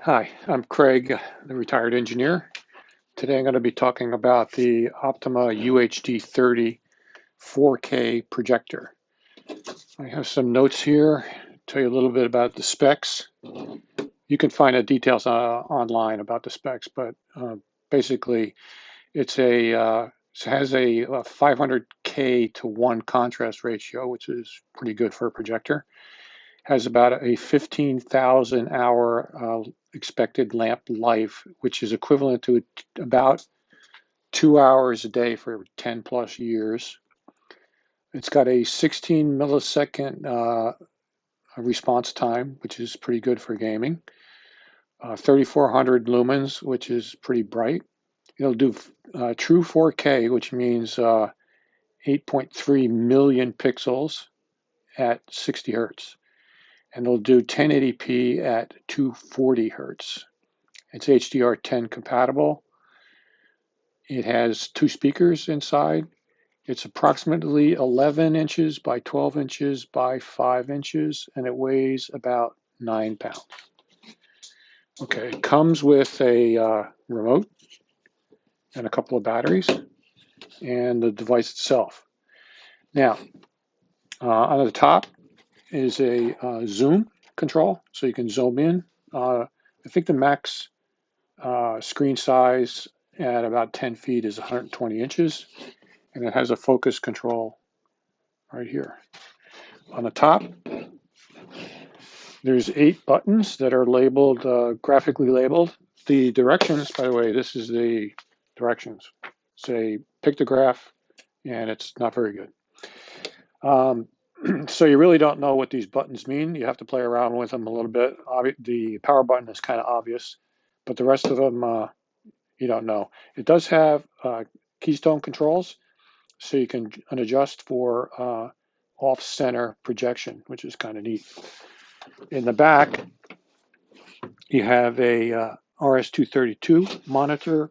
Hi, I'm Craig, the retired engineer. Today I'm going to be talking about the Optoma UHD30 4K projector. I have some notes here, tell you a little bit about the specs. You can find the details online about the specs, but basically it has a 500K to 1 contrast ratio, which is pretty good for a projector. Has about a 15,000 hour expected lamp life, which is equivalent to about 2 hours a day for 10 plus years. It's got a 16 millisecond response time, which is pretty good for gaming. 3,400 lumens, which is pretty bright. It'll do true 4K, which means 8.3 million pixels at 60 hertz. And it'll do 1080p at 240 hertz. It's HDR10 compatible. It has 2 speakers inside. It's approximately 11 inches by 12 inches by 5 inches, and it weighs about 9 pounds. Okay, it comes with a remote and a couple of batteries and the device itself. Now, on the top is a zoom control, so you can zoom in. I think the max screen size at about 10 feet is 120 inches, and it has a focus control right here. On the top, there's 8 buttons that are labeled, graphically labeled. The directions, by the way, this is the directions. It's a pictograph, and it's not very good. So you really don't know what these buttons mean. You have to play around with them a little bit. The power button is kind of obvious, but the rest of them, you don't know. It does have keystone controls, so you can adjust for off-center projection, which is kind of neat. In the back, you have a RS-232 monitor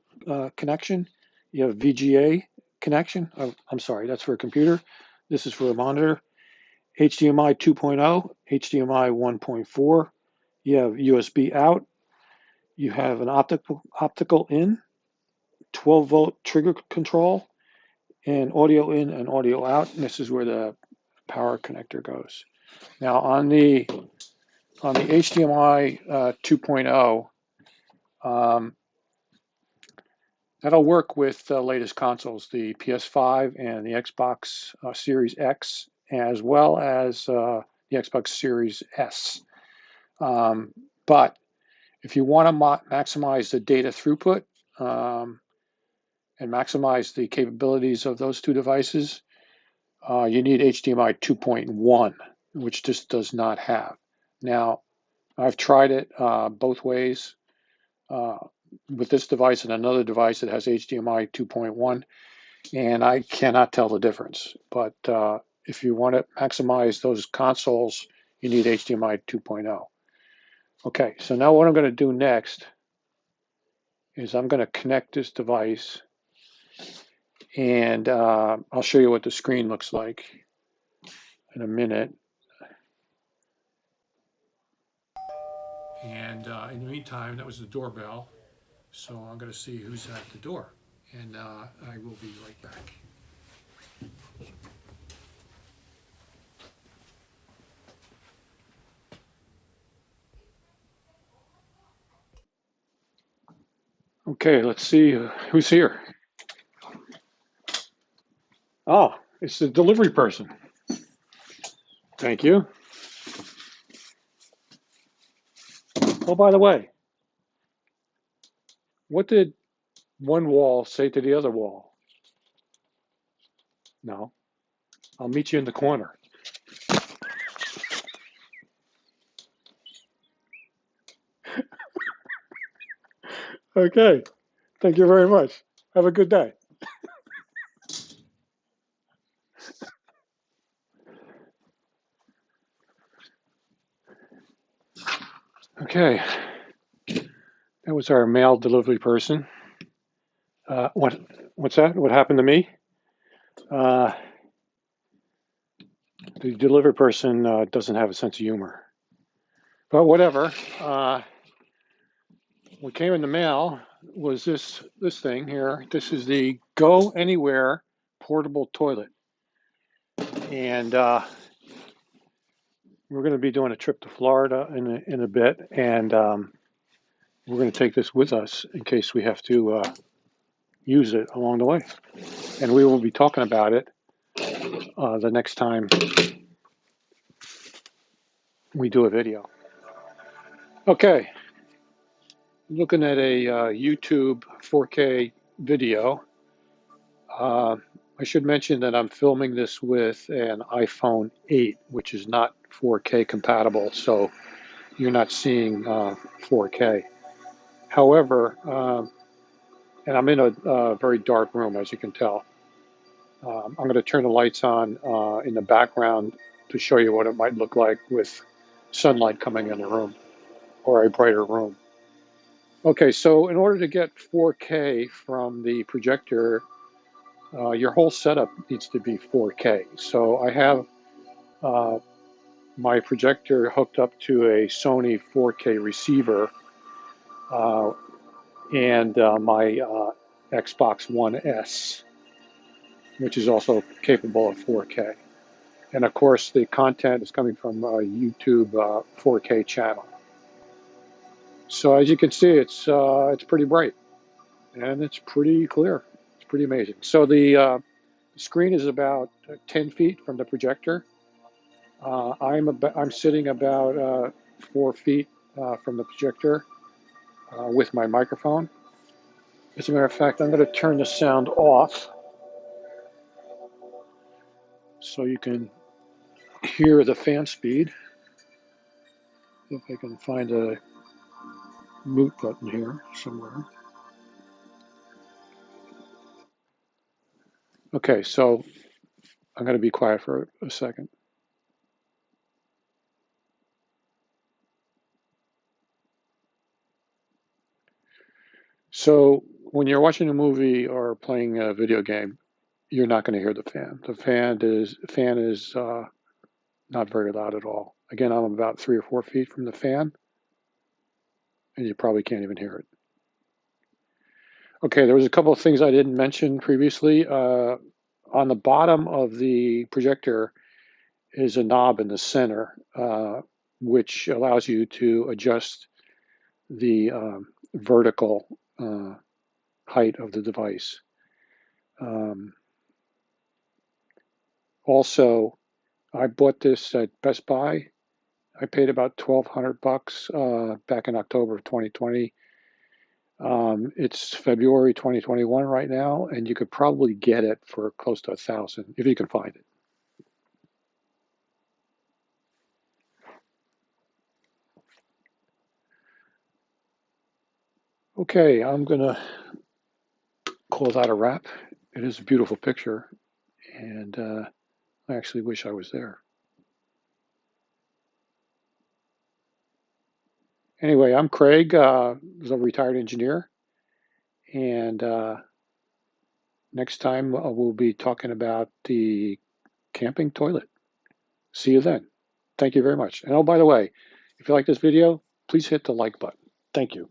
connection. You have VGA connection. Oh, I'm sorry, that's for a computer. This is for a monitor. HDMI 2.0, HDMI 1.4. You have USB out. You have an optical in, 12-volt trigger control, and audio in and audio out. And this is where the power connector goes. Now on the HDMI 2.0, that'll work with the latest consoles, the PS5 and the Xbox Series X, as well as the Xbox Series S. But if you want to maximize the data throughput and maximize the capabilities of those 2 devices, you need HDMI 2.1, which this does not have. Now, I've tried it both ways with this device and another device that has HDMI 2.1, and I cannot tell the difference. But if you want to maximize those consoles, you need HDMI 2.0. Okay, so now what I'm going to do next is I'm going to connect this device, and I'll show you what the screen looks like in a minute. And in the meantime, that was the doorbell. So I'm going to see who's at the door, and I will be right back. Okay, let's see who's here. Oh, it's the delivery person. Thank you. Oh, by the way, what did one wall say to the other wall? No, I'll meet you in the corner. Okay, thank you very much. Have a good day. Okay, that was our mail delivery person. What's that? What happened to me? The delivery person doesn't have a sense of humor. But whatever. what came in the mail was this thing here. This is the Go Anywhere portable toilet, and we're going to be doing a trip to Florida in a bit, and we're going to take this with us in case we have to use it along the way. And we will be talking about it the next time we do a video. Okay, looking at a YouTube 4K video. I should mention that I'm filming this with an iPhone 8, which is not 4K compatible, so you're not seeing 4K. However, and I'm in a very dark room, as you can tell. I'm going to turn the lights on in the background to show you what it might look like with sunlight coming in the room, or a brighter room. Okay, so in order to get 4K from the projector, your whole setup needs to be 4K. So I have my projector hooked up to a Sony 4K receiver and my Xbox One S, which is also capable of 4K. And of course, the content is coming from a YouTube 4K channel. So as you can see, it's pretty bright and it's pretty clear. It's pretty amazing. So the screen is about 10 feet from the projector. I'm sitting about 4 feet from the projector with my microphone. As a matter of fact, I'm going to turn the sound off so you can hear the fan speed. If I can find a mute button here somewhere. Okay, so I'm going to be quiet for a second. So when you're watching a movie or playing a video game, you're not going to hear the fan. The fan is not very loud at all. Again, I'm about 3 or 4 feet from the fan, and you probably can't even hear it. Okay, there was a couple of things I didn't mention previously. On the bottom of the projector is a knob in the center, which allows you to adjust the vertical height of the device. Also, I bought this at Best Buy. I paid about $1,200 back in October of 2020. It's February 2021 right now, and you could probably get it for close to $1,000 if you can find it. Okay, I'm gonna call that a wrap. It is a beautiful picture, and I actually wish I was there. Anyway, I'm Craig, a retired engineer, and next time we'll be talking about the camping toilet. See you then. Thank you very much. And oh, by the way, if you like this video, please hit the like button. Thank you.